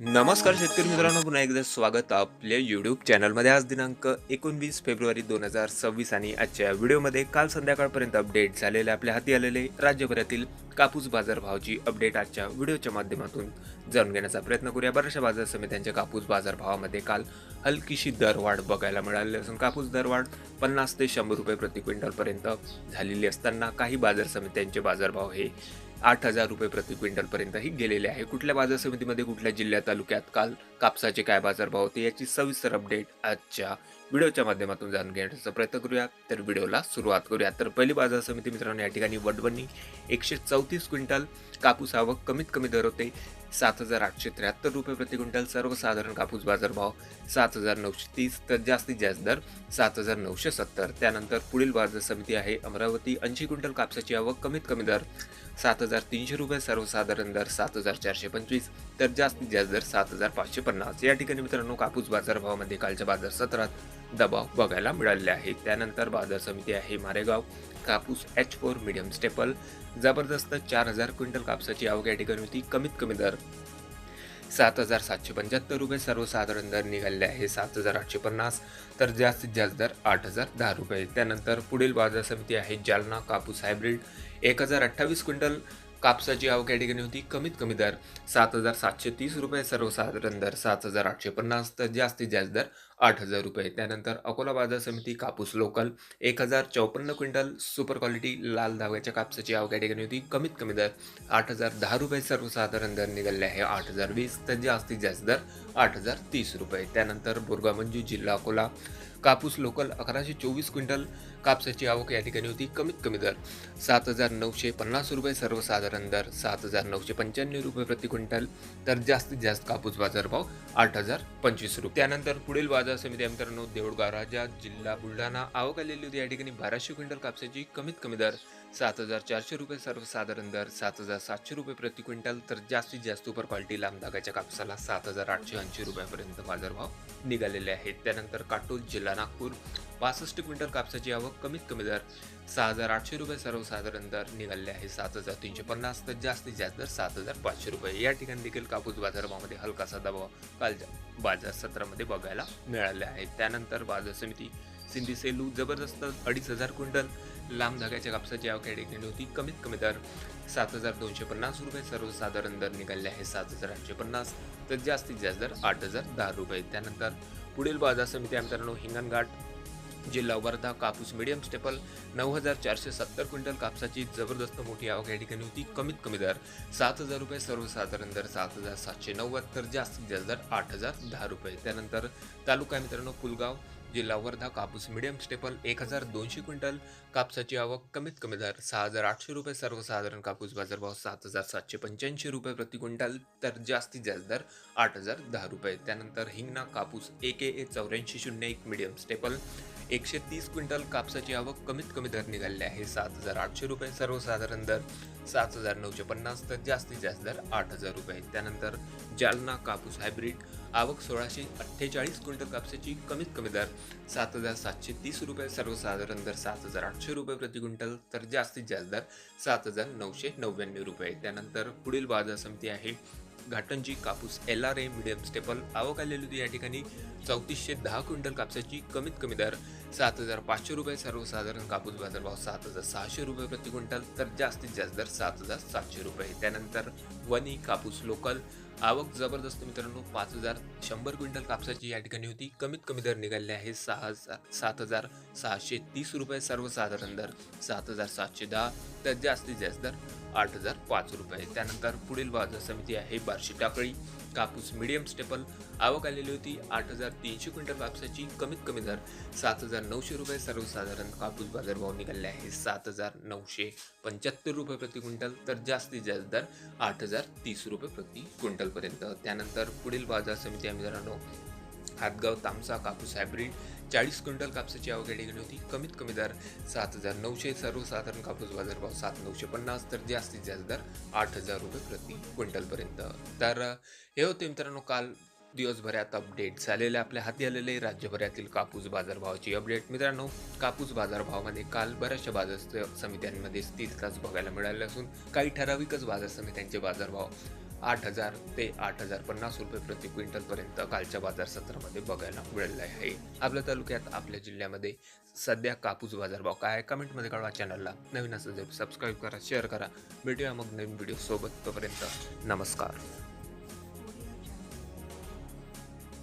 नमस्कार शेतकरी मित्रांनो, पुन्हा एकदा स्वागत आपल्या यूट्यूब चॅनलमध्ये. आज दिनांक 19 फेब्रुवारी 2026 आणि आजच्या व्हिडिओमध्ये काल संध्याकाळपर्यंत अपडेट झालेले आपल्या हाती आलेले राज्यभरातील कापूस बाजारभावाची अपडेट आजच्या व्हिडिओच्या माध्यमातून जाणून घेण्याचा प्रयत्न करूया. बऱ्याचशा बाजार समित्यांच्या कापूस बाजारभावामध्ये काल हलकीशी दरवाढ बघायला मिळाली असून कापूस दरवाढ 50 ते 100 रुपये प्रति क्विंटलपर्यंत झालेली असताना काही बाजार समित्यांचे बाजारभाव हे 8,000 रुपये प्रति क्विंटलपर्यंतही गेलेले आहे. कुठल्या बाजार समितीमध्ये कुठल्या जिल्ह्या तालुक्यात काल कापसाचे काय बाजारभाव होते याची सविस्तर अपडेट आजच्या व्हिडिओच्या माध्यमातून जाणून घेण्याचा प्रयत्न करूया. तर व्हिडिओला सुरुवात करूया. तर पहिली बाजार समिती मित्रांनो, या ठिकाणी वडवणी 134 क्विंटल कापूस आवक, कमीत कमी दर होते 7,873 रुपये प्रति क्विंटल. सर्वसाधारण कापूस बाजारभाव 7,930 तर जास्तीत जास्त दर 7,970. त्यानंतर पुढील बाजार समिती आहे अमरावती. 80 क्विंटल कापसाची आवक, कमीत कमी दर 7,300 रुपये, सर्वसाधारण दर 7,425 तर जास्तीत जास्त दर 7,550. या ठिकाणी मित्रांनो कापूस बाजारभावामध्ये कालच्या बाजार सत्रात दबाव बघायला मिळाले आहे. त्यानंतर बाजार समिती आहे मारेगाव. कापूस H4 मीडियम स्टेपल जबरदस्त 4,000 क्विंटल कापसाची आवक या ठिकाणी होती. कमीत कमी दर 7,775 रुपये, सर्वसाधारण दर निघाले आहे 7,850 तर जास्तीत जास्त दर 8,010 रुपये. त्यानंतर पुढील बाजार समिती आहे जालना. कापूस हायब्रिड 1,028 क्विंटल कापसाची आवक या ठिकाणी होती. कमीत कमी दर 7,730 रुपये, सर्वसाधारण दर 7,850 तर जास्तीत जास्त दर 8,000 रुपये. त्यानंतर अकोला बाजार समिती. कापूस लोकल 1,054 क्विंटल सुपर क्वालिटी लाल धाग्याच्या कापसाची आवक या ठिकाणी होती. कमीत कमी दर 8,010 रुपये, सर्वसाधारण दर निघाले आहे 8,020 तर जास्तीत जास्त दर 8,030 रुपये. त्यानंतर बोरगा मंजू जिल्हा अकोला. कापूस लोकल 1,124 क्विंटल कापसाची आवक या ठिकाणी होती. कमीत कमी दर 7,950 रुपये, सर्वसाधारण दर 7,995 रुपये प्रति क्विंटल तर जास्तीत जास्त कापूस बाजारभाव 8,025 रुपये. त्यानंतर पुढील बाजार समिती मित्रांनो देऊळगाव राजा जिल्हा बुलढाणा. आवक आलेली होती या ठिकाणी 1,200 क्विंटल कापसाची. कमीत कमी दर 7,400 रुपये, सर्वसाधारण दर 7,700 रुपये प्रति क्विंटल तर जास्तीत जास्त सुपर क्वालिटी लांब धाग्याच्या कापसाला 7,880 रुपयापर्यंत बाजारभाव निघालेले आहेत. त्यानंतर काटोल जिल्हा नागपूर. 65 क्विंटल कापसाची आवक, कमीत कमी दर 6,800 रुपये, सर्वसाधारण दर निघाले आहे 7,350 तर जास्तीत जास्त दर 7,500 रुपये. या ठिकाणी देखील कापूस बाजारभावामध्ये हलकासा दबाव कालच्या बाजार सत्रामध्ये बघायला मिळाले आहे. त्यानंतर बाजार समिती सिंधी सेलू जबरदस्त 2,500 क्विंटल लांब धाग्याच्या कापसाची आवक या ठिकाणी होती. कमीत कमी दर 7,250 रुपये, सर्वसाधारण दर निघाले आहे 7,850 तर जास्तीत जास्त दर 8,010 रुपये. त्यानंतर पुढील बाजार समिती मित्रांनो हिंगणघाट जिल्हा वर्धा. कापूस मीडियम स्टेपल 9,470 क्विंटल कापसाची जबरदस्त मोठी आवक या ठिकाणी होती. कमीत कमी दर 7,000 रुपये, सर्वसाधारण दर 7,790 तर जास्तीत जास्त दर 8,010 रुपये. त्यानंतर तालुका मित्रांनो कुलगाव जिल्हा वर्धा. कापूस मीडियम स्टेपल 1,200 क्विंटल कापसाची आवक, कमीत कमी दर 6,800 रुपये, सर्वसाधारण कापूस बाजारभाव 7,785 रुपये प्रति क्विंटल तर जास्तीत जास्त दर 8,010 रुपये. त्यानंतर हिंगणा. कापूस AKA 8401 मीडियम स्टेपल 130 क्विंटल कापसाची आवक, कमीत कमी दर निघाले आहे 7,800 रुपये, सर्वसाधारण दर 7,950 तर जास्तीत जास्त दर 8,000 रुपये. त्यानंतर जालना. कापूस हायब्रिड आवक 1,648 क्विंटल कापसाची, कमीत कमी दर 7,730 रुपये, सर्वसाधारण दर 7,800 रुपये प्रति क्विंटल तर जास्तीत जास्त दर 7,999 रुपये. त्यानंतर पुढील बाजार समिती आहे घाटंजी. कापूस LRA मीडियम स्टेपल आवक आलेली होती या ठिकाणी 3,410 क्विंटल कापसाची. कमीत कमी दर 7,500 रुपये, सर्वसाधारण कापूस बाजारभाव 7,600 रुपये प्रति क्विंटल तर जास्तीत जास्त दर 7,700 रुपये. त्यानंतर वणी. कापूस लोकल आवक जबरदस्त मित्रांनो 5,100 क्विंटल कापसाची या ठिकाणी होती. कमीत कमी दर निघाले आहे 7,630 रुपये, सर्वसाधारण दर 7,710 तर जास्तीत जास्त दर 8,005 रुपये. त्यानंतर पुढील बाजार समिती आहे बार्शी टाकळी. कापूस मीडियम स्टेपल आवक आलेली होती 8,300 क्विंटल कापसाची. कमीत कमी दर 7,900 रुपये, सर्वसाधारण कापूस बाजारभाव निघाले आहे 7,975 रुपये प्रति क्विंटल तर जास्तीत जास्त दर 8,030 रुपये प्रति क्विंटल पर्यंत. त्यानंतर पुढील बाजार समिती आहे मित्रांनो हातगाव तामसा. कापूस हायब्रिड 40 क्विंटल कापसाची आवक या ठिकाणी होती. कमीत कमी दर 7,900, सर्वसाधारण कापूस बाजारभाव 7,950 तर जास्तीत जास्त दर 8,000 रुपये प्रति क्विंटल पर्यंत. तर हे होते मित्रांनो काल दिवसभरात अपडेट झालेले आपल्या हाती आलेले राज्यभरातील कापूस बाजारभावाची अपडेट. मित्रांनो कापूस बाजारभावामध्ये काल बऱ्याचशा बाजार समित्यांमध्ये स्थिरताच बघायला मिळाली असून काही ठराविकच बाजार समित्यांचे बाजारभाव 8,000 ते 8,050 रुपये प्रति क्विंटलपर्यंत कालच्या बाजार सत्रामध्ये बघायला मिळाले आहे. आपल्या तालुक्यात, आपल्या जिल्ह्यामध्ये सध्या कापूस बाजारभाव काय आहे? कमेंटमध्ये कळवा. चॅनलला नवीन असेल तर सबस्क्राईब करा, शेअर करा. भेटूया मग नवीन व्हिडिओ सोबत. तोपर्यंत नमस्कार.